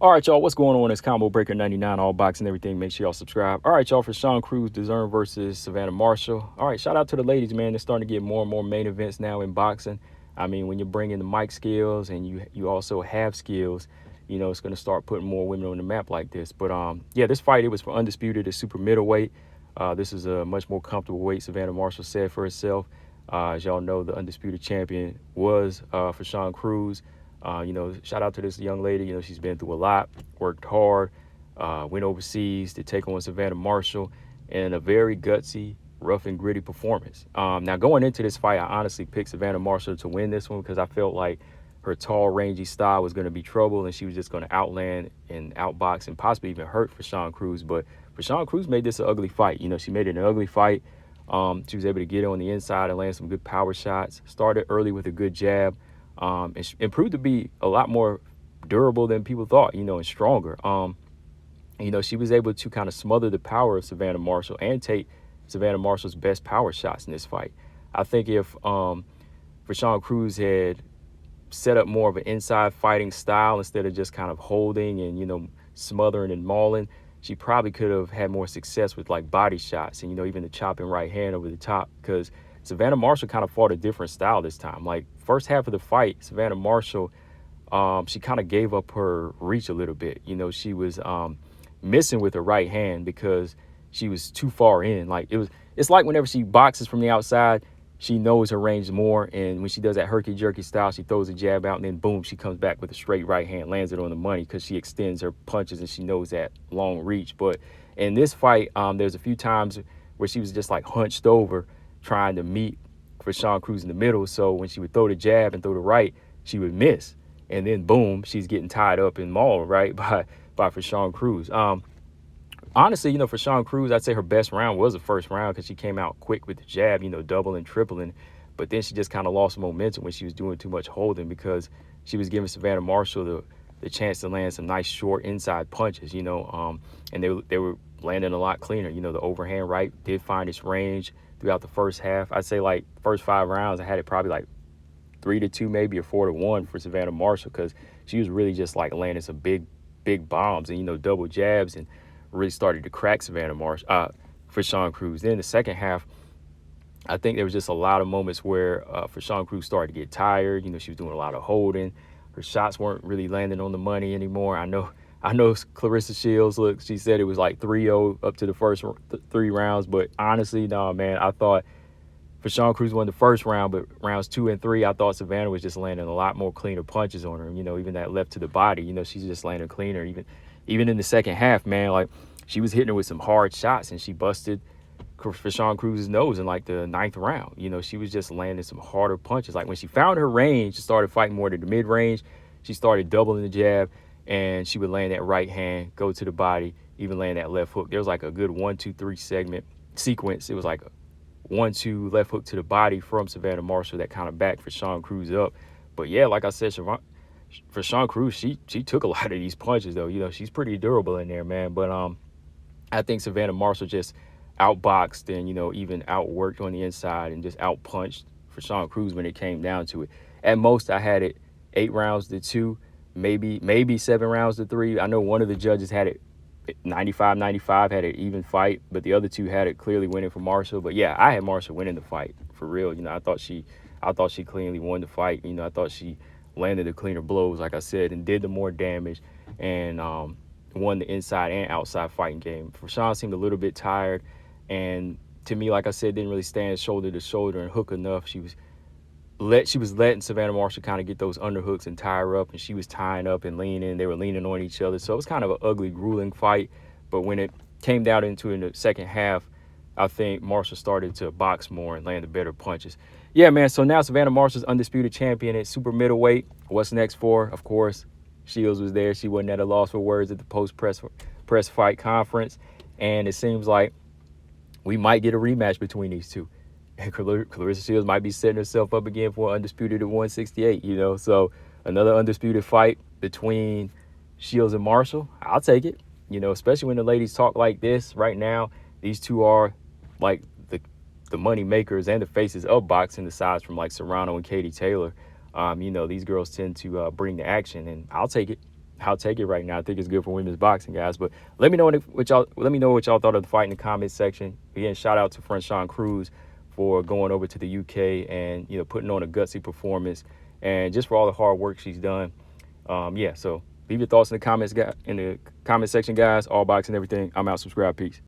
All right, y'all, what's going on? It's Combo Breaker 99, all boxing, everything. Make sure y'all subscribe. All right, y'all, Franchón Crews-Dezurn versus Savannah Marshall. All right, shout out to the ladies, man. They're starting to get more and more main events now in boxing. I mean, when you're bringing the mic skills and you also have skills, it's going to start putting more women on the map like this. But, yeah, this fight, it was for undisputed at super middleweight. This is a much more comfortable weight, Savannah Marshall said for herself. As y'all know, the undisputed champion was Franchón Crews. Shout out to this young lady. She's been through a lot, worked hard, went overseas to take on Savannah Marshall in a very gutsy, rough and gritty performance. Now, going into this fight, I honestly picked Savannah Marshall to win this one because I felt like her tall, rangy style was going to be trouble and she was just going to outland and outbox and possibly even hurt Franchón Crews. But Franchón Crews made this an ugly fight. She made it an ugly fight. She was able to get on the inside and land some good power shots. Started early with a good jab. And proved to be a lot more durable than people thought, and stronger. She was able to kind of smother the power of Savannah Marshall and take Savannah Marshall's best power shots in this fight. I think if Franchón Crews had set up more of an inside fighting style instead of just kind of holding and, smothering and mauling, she probably could have had more success with like body shots and, even the chopping right hand over the top, because Savannah Marshall kind of fought a different style this time. Like, first half of the fight, Savannah Marshall, she kind of gave up her reach a little bit. She was missing with her right hand because she was too far in. It's like whenever she boxes from the outside, she knows her range more. And when she does that herky-jerky style, she throws a jab out and then boom, she comes back with a straight right hand, lands it on the money because she extends her punches and she knows that long reach. But in this fight, there's a few times where she was just like hunched over, trying to meet Franchón Crews in the middle. So when she would throw the jab and throw the right, she would miss. And then boom, she's getting tied up and mauled, right, by Franchón Crews. Honestly, Franchón Crews, I'd say her best round was the first round because she came out quick with the jab, doubling, tripling. But then she just kind of lost momentum when she was doing too much holding because she was giving Savannah Marshall the chance to land some nice short inside punches, and they were landing a lot cleaner. The overhand right did find its range throughout the first half. I'd say like first 5 rounds, I had it probably like 3-2 maybe or 4-1 for Savannah Marshall because she was really just like landing some big bombs and, double jabs and really started to crack Savannah Marshall, Franchón Crews. Then the second half, I think there was just a lot of moments where Franchón Crews started to get tired. She was doing a lot of holding. Her shots weren't really landing on the money anymore. I know Clarissa Shields, look, she said it was like 3-0 up to the first 3 rounds. But honestly, no, man, I thought Franchón Crews won the first round, but rounds 2 and 3, I thought Savannah was just landing a lot more cleaner punches on her. Even that left to the body, she's just landing cleaner. Even in the second half, man, like she was hitting her with some hard shots and she busted Franchón Crews' nose in like the 9th round. She was just landing some harder punches. Like when she found her range, she started fighting more to the mid-range. She started doubling the jab and she would land that right hand, go to the body, even land that left hook. There was like a good 1-2-3 sequence. It was like a 1-2 left hook to the body from Savannah Marshall that kind of backed Franchón Crews up. But yeah, like I said, Franchón Crews, she took a lot of these punches though. She's pretty durable in there, man. But I think Savannah Marshall just outboxed and even outworked on the inside and just outpunched Franchón Crews when it came down to it. At most, I had it 8 rounds to 2, maybe 7 rounds to 3. I know one of the judges had it 95-95, had an even fight, but the other 2 had it clearly winning for Marshall. But yeah, I had Marshall winning the fight for real. I thought she cleanly won the fight. I thought she landed the cleaner blows, like I said, and did the more damage and won the inside and outside fighting game. Franchón seemed a little bit tired, and to me, like I said, didn't really stand shoulder to shoulder and hook enough. She was letting Savannah Marshall kind of get those underhooks and tie her up, and she was tying up and leaning. They were leaning on each other, so it was kind of an ugly, grueling fight. But when it came down into in the second half, I think Marshall started to box more and land the better punches. Yeah, man, so now Savannah Marshall's undisputed champion at super middleweight. What's next for? Of course, Shields was there. She wasn't at a loss for words at the post-press fight conference. And it seems like we might get a rematch between these two. And Clarissa Shields might be setting herself up again for undisputed at 168, So another undisputed fight between Shields and Marshall. I'll take it, especially when the ladies talk like this right now. These two are like the money makers and the faces of boxing, aside from like Serrano and Katie Taylor. These girls tend to bring the action, and I'll take it. I'll take it right now. I think it's good for women's boxing, guys. But let me know what y'all thought of the fight in the comment section. Again, shout out to Franchón Crews for going over to the UK and putting on a gutsy performance, and just for all the hard work she's done. Yeah. So leave your thoughts in the comment section, guys. All boxing, everything. I'm out. Subscribe. Peace.